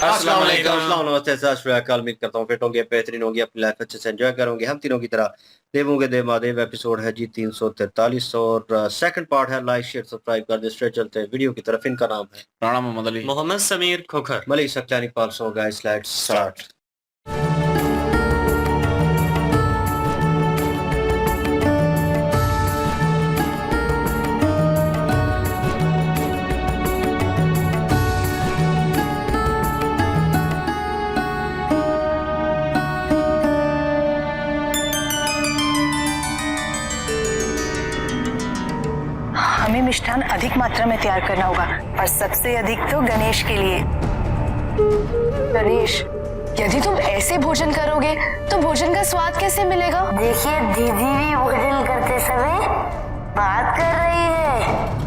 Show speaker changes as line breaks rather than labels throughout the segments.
अस्सलाम वालेकुम। अस्सलाम नमस्ते सत श्री अकाल। उम्मीद करता हूँ फिट होंगे, बेहतरीन होंगे, अपनी लाइफ अच्छे से एंजॉय करोगे। हम तीनों की तरह देवों के देव महादेव एपिसोड है जी 343 और सेकंड पार्ट है। लाइक शेयर सब्सक्राइब कर दे। स्ट्रेट चलते हैं वीडियो की तरफ। इनका नाम है
Rana Mohammad Ali,
Mohammad Sameer Khokhar,
Malik Saktani Palso. Guys let's start.
हमें मिष्ठान अधिक मात्रा में तैयार करना होगा और सबसे अधिक तो गणेश के लिए।
नरेश, यदि तुम ऐसे भोजन करोगे तो भोजन का स्वाद कैसे मिलेगा?
देखिए दीदी भी भोजन करते समय बात कर रही है।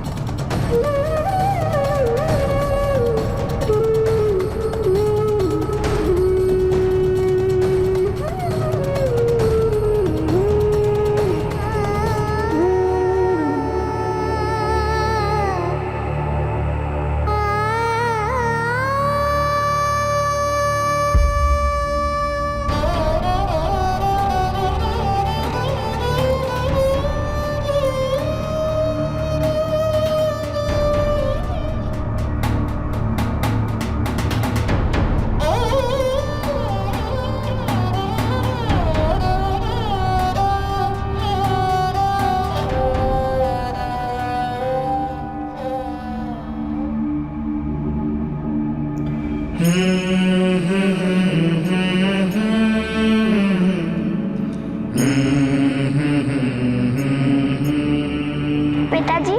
पिताजी,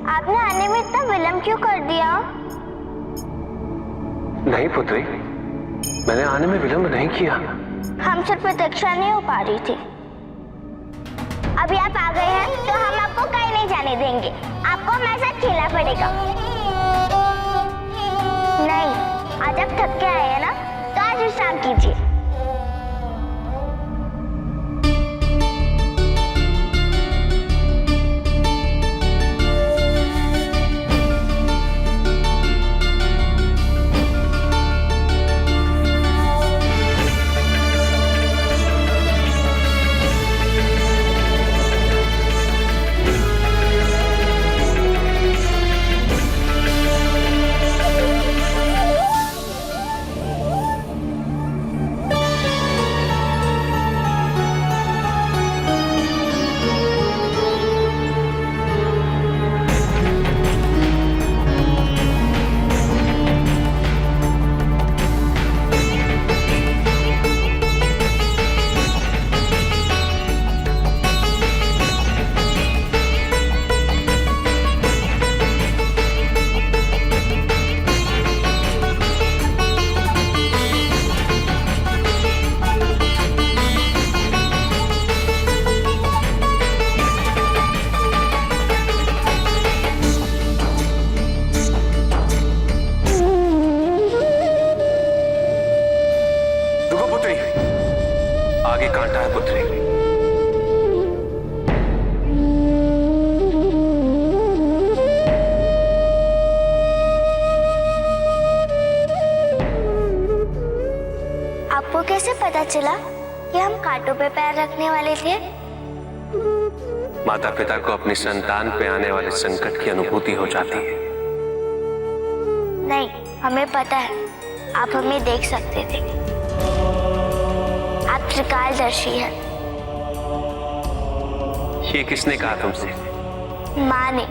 आपने आने में इतना विलंब क्यों कर दिया?
नहीं पुत्री, मैंने आने में विलंब नहीं किया।
हमसे प्रतीक्षा नहीं हो पा रही थी। अभी आप आ गए हैं तो हम आपको कहीं नहीं जाने देंगे। आपको हमारे साथ खेलना पड़ेगा। नहीं, आज आप थक के आए हैं ना, तो आज विश्राम कीजिए।
रुको पुत्री, आगे कांटा है पुत्री।
आपको कैसे पता चला कि हम कांटों पे पैर रखने वाले थे?
माता पिता को अपनी संतान पे आने वाले संकट की अनुभूति हो जाती है।
नहीं, हमें पता है, आप हमें देख सकते थे। आप त्रिकालदर्शी हैं।
ये किसने कहा तुमसे?
माँ ने।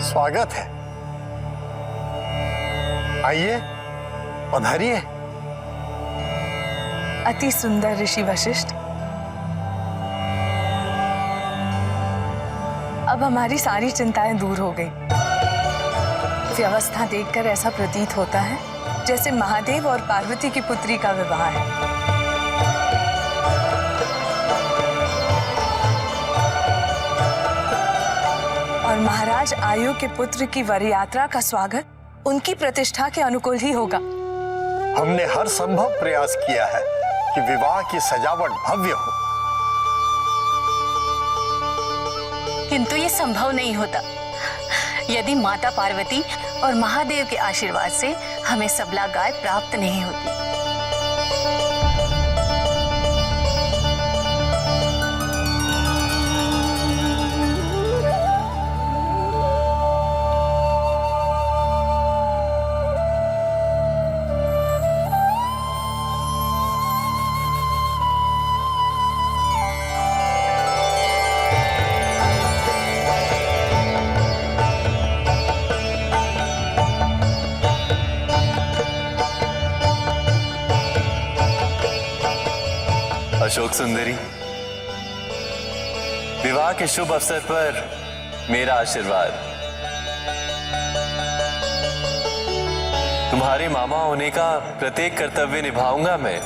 स्वागत है। आइए, पधारिए।
अति सुंदर ऋषि वशिष्ठ, अब हमारी सारी चिंताएं दूर हो गई। व्यवस्था देखकर ऐसा प्रतीत होता है जैसे महादेव और पार्वती की पुत्री का विवाह है। और महाराज आयु के पुत्र की वर यात्रा का स्वागत उनकी प्रतिष्ठा के अनुकूल ही होगा।
हमने हर संभव प्रयास किया है कि विवाह की सजावट भव्य हो,
किंतु ये संभव नहीं होता यदि माता पार्वती और महादेव के आशीर्वाद से हमें सबला गाय प्राप्त नहीं होती।
अशोक सुंदरी, विवाह के शुभ अवसर पर मेरा आशीर्वाद। तुम्हारे मामा होने का प्रत्येक कर्तव्य निभाऊंगा मैं।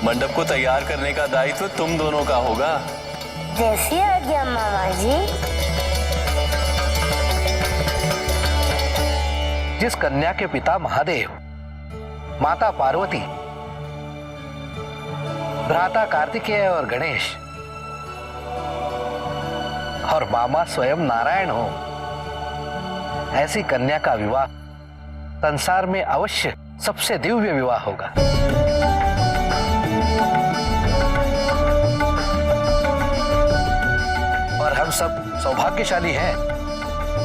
मंडप को तैयार करने का दायित्व तुम दोनों का होगा।
जैसी आज्ञा मामा जी।
जिस कन्या के पिता महादेव, माता पार्वती, भ्राता कार्तिकेय और गणेश और मामा स्वयं नारायण हो, ऐसी कन्या का विवाह संसार में अवश्य सबसे दिव्य विवाह होगा। और हम सब सौभाग्यशाली हैं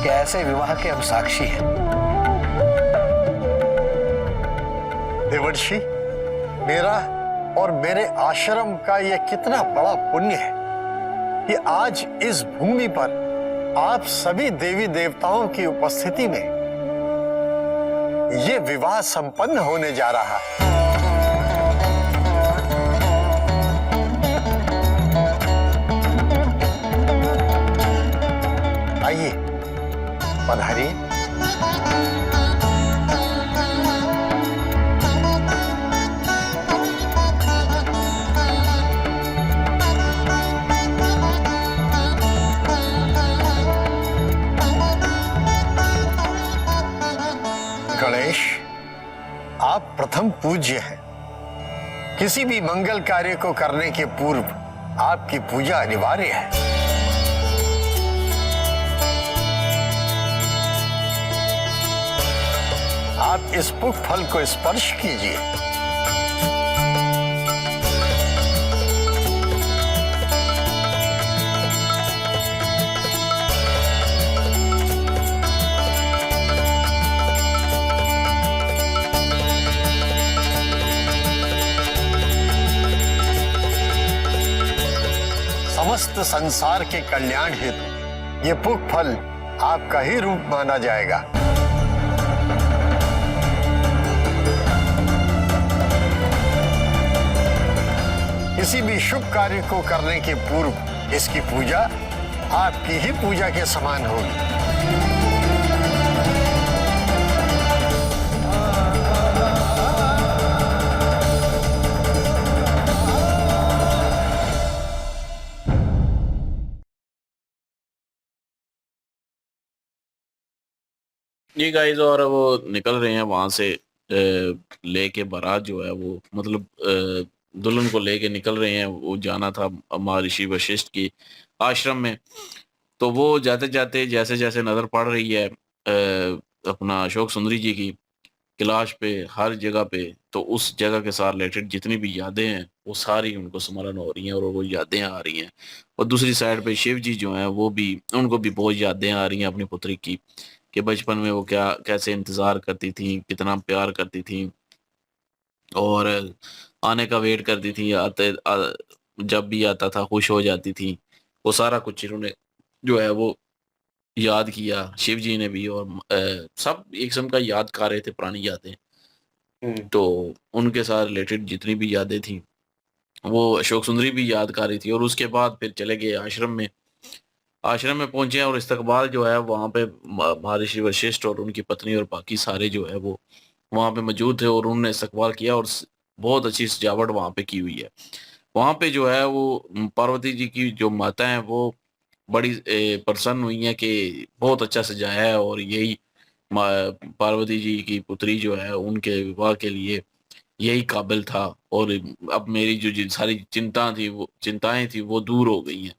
कि ऐसे विवाह के हम साक्षी हैं।
देवर्षि, मेरा और मेरे आश्रम का यह कितना बड़ा पुण्य है कि आज इस भूमि पर आप सभी देवी देवताओं की उपस्थिति में यह विवाह संपन्न होने जा रहा है। आइए, पधारिए। गणेश, आप प्रथम पूज्य हैं। किसी भी मंगल कार्य को करने के पूर्व आपकी पूजा अनिवार्य है। आप इस पुष्प फल को स्पर्श कीजिए। समस्त संसार के कल्याण हेतु ये पुष्प फल आपका ही रूप माना जाएगा। किसी भी शुभ कार्य को करने के पूर्व इसकी पूजा आपकी ही पूजा के समान होगी।
जी गाइस, और वो निकल रहे हैं वहां से लेके बारात जो है वो मतलब दुल्हन को लेके निकल रहे हैं। वो जाना था महर्षि वशिष्ठ की आश्रम में। तो वो जाते जाते जैसे जैसे नजर पड़ रही है अपना अशोक सुंदरी जी की, कैलाश पे, हर जगह पे, तो उस जगह के साथ रिलेटेड जितनी भी यादें हैं वो सारी उनको स्मरण हो रही हैं और वो यादें आ रही हैं। और दूसरी साइड पे शिव जी जो हैं वो भी, उनको भी बहुत यादें आ रही हैं अपनी पुत्री की, कि बचपन में वो क्या कैसे इंतज़ार करती थी, कितना प्यार करती थी और आने का वेट करती थी, जब भी आता था खुश हो जाती थी। वो सारा कुछ इन्होंने जो है वो याद किया, शिव जी ने भी, और सब एक किस्म का याद कर रहे थे पुरानी यादें। तो उनके साथ रिलेटेड जितनी भी यादें थी वो अशोक सुंदरी भी याद कर रही थी। और उसके बाद फिर चले गए आश्रम में। आश्रम में पहुंचे और इस्तकबाल जो है वहाँ पे महर्षि वशिष्ठ और उनकी पत्नी और बाकी सारे जो है वो वहाँ पे मौजूद थे और उन्होंने इस्तकबाल किया और बहुत अच्छी सजावट वहाँ पे की हुई है। वहाँ पे जो है वो पार्वती जी की जो माता है वो बड़ी प्रसन्न हुई हैं कि बहुत अच्छा सजाया है और यही पार्वती जी की पुत्री जो है उनके विवाह के लिए यही काबिल था और अब मेरी जो सारी चिंताएं थी वो दूर हो गई हैं।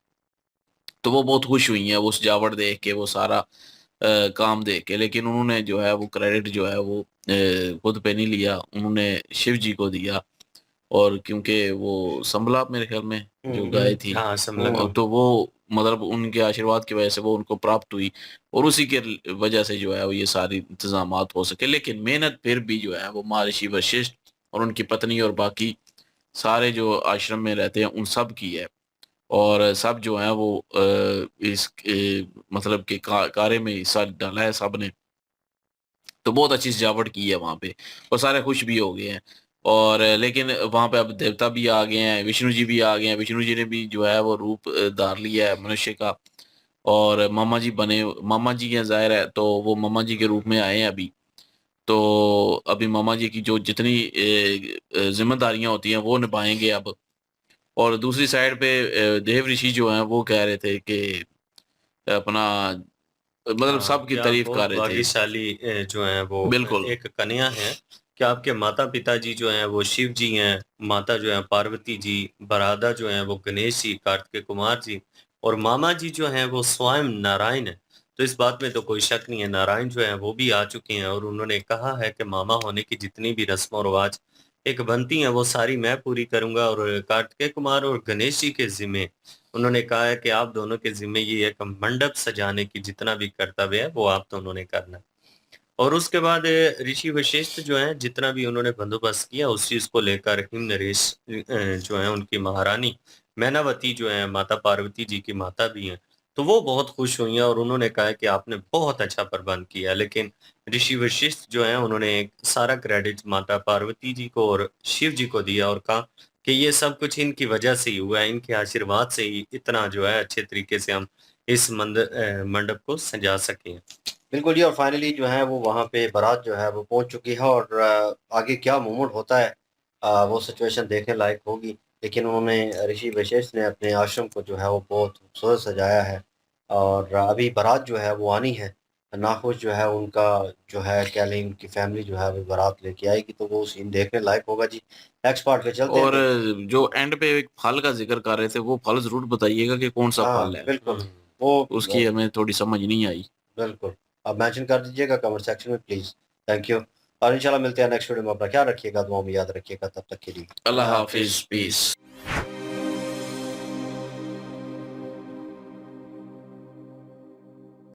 तो वो बहुत खुश हुई हैं वो सजावट देख के, वो सारा काम देख के। लेकिन उन्होंने जो है वो क्रेडिट जो है वो खुद पे नहीं लिया, उन्होंने शिव जी को दिया। और क्योंकि वो संभला मेरे ख्याल में जो गाय थी,
हाँ, संभला
तो वो मतलब उनके आशीर्वाद की वजह से वो उनको प्राप्त हुई और उसी के वजह से जो है वो ये सारी इंतजामात हो सके। लेकिन मेहनत फिर भी जो है वो महर्षि वशिष्ठ और उनकी पत्नी और बाकी सारे जो आश्रम में रहते हैं उन सब की है। और सब जो है वो मतलब कि कार्य में हिस्सा डाला है सब ने। तो बहुत अच्छी सजावट की है वहाँ पे और सारे खुश भी हो गए हैं। और लेकिन वहाँ पे अब देवता भी आ गए हैं, विष्णु जी भी आ गए हैं। विष्णु जी ने भी जो है वो रूप धार लिया है मनुष्य का और मामा जी बने, मामा जी हैं ज़ाहिर है, तो वो मामा जी के रूप में आए हैं अभी। तो अभी मामा जी की जो जितनी जिम्मेदारियां होती हैं वो निभाएंगे अब। और दूसरी साइड पे देव ऋषि जो हैं वो कह रहे थे कि अपना मतलब
हाँ,
सबकी
कि आप
तारीफ कर
बहुत
रहे थे।
भाग्यशाली जो हैं वो
बिल्कुल।
एक कन्या हैं कि आपके माता-पिता जी जो हैं वो शिव जी हैं, माता जो हैं पार्वती जी, बरादा जो हैं वो गणेश जी, कार्तिकेय कुमार जी और मामा जी जो हैं वो स्वयं नारायण हैं। तो इस बात में तो कोई शक नहीं है, नारायण जो हैं वो भी आ चुके हैं और उन्होंने कहा है कि मामा होने की जितनी भी रस्म और रिवाज एक बनती हैं वो सारी मैं पूरी करूँगा और कार्तिकेय कुमार और गणेश जी के ज़िम्मे उन्होंने कहा है कि आप दोनों के ज़िम्मे ये एक मंडप सजाने की जितना भी कर्तव्य है, वो आप दोनों ने करना है। और उसके बाद ऋषि वशिष्ठ जो हैं, जितना भी उन्होंने बंदोबस्त किया, उस चीज़ को लेकर हिमनरेश जो हैं, उनकी महारानी मैनावती जो हैं, माता पार्वती जी की माता भी हैं, तो वो बहुत खुश हुई हैं और उन्होंने कहा कि आपने बहुत अच्छा प्रबंध किया। लेकिन ऋषि वशिष्ठ जो हैं, उन्होंने सारा क्रेडिट माता पार्वती जी को और शिव जी को दिया और कहा कि ये सब कुछ इनकी वजह से ही हुआ है, इनके आशीर्वाद से ही इतना जो है अच्छे तरीके से हम इस मंडप को सजा सके हैं। बिल्कुल जी। और फाइनली जो है वो वहाँ पे बारात जो है वो पहुँच चुकी है और आगे क्या मूवमेंट होता है वो सिचुएशन देखने लायक होगी। लेकिन उन्होंने ऋषि वशिष्ठ ने अपने आश्रम को जो है वो बहुत खूबसूरत सजाया है और अभी बारात जो है वो आनी है। नाखुश जो है उनका जो है कह लें उनकी फैमिली जो है वो बारात लेके आएगी तो वो सीन देखने लायक होगा जी। नेक्स्ट पार्ट पे चलते
और
हैं।
जो एंड पे एक फल का जिक्र कर रहे थे वो फल जरूर बताइएगा कि कौन सा
हाँ,
फल है।
बिल्कुल। वो
उसकी हमें थोड़ी समझ नहीं आई।
बिल्कुल, आप मेंशन कर दीजिएगा कमेंट सेक्शन में प्लीज़। थैंक यू और इंशाल्लाह मिलते हैं नेक्स्ट वीडियो में। अपना ख्याल रखिएगा, दुआ में याद रखिएगा। तब तक के लिए
अल्लाह
अल्लाह
हाफिज,
हाफ़िज़,
पीस।
पीस।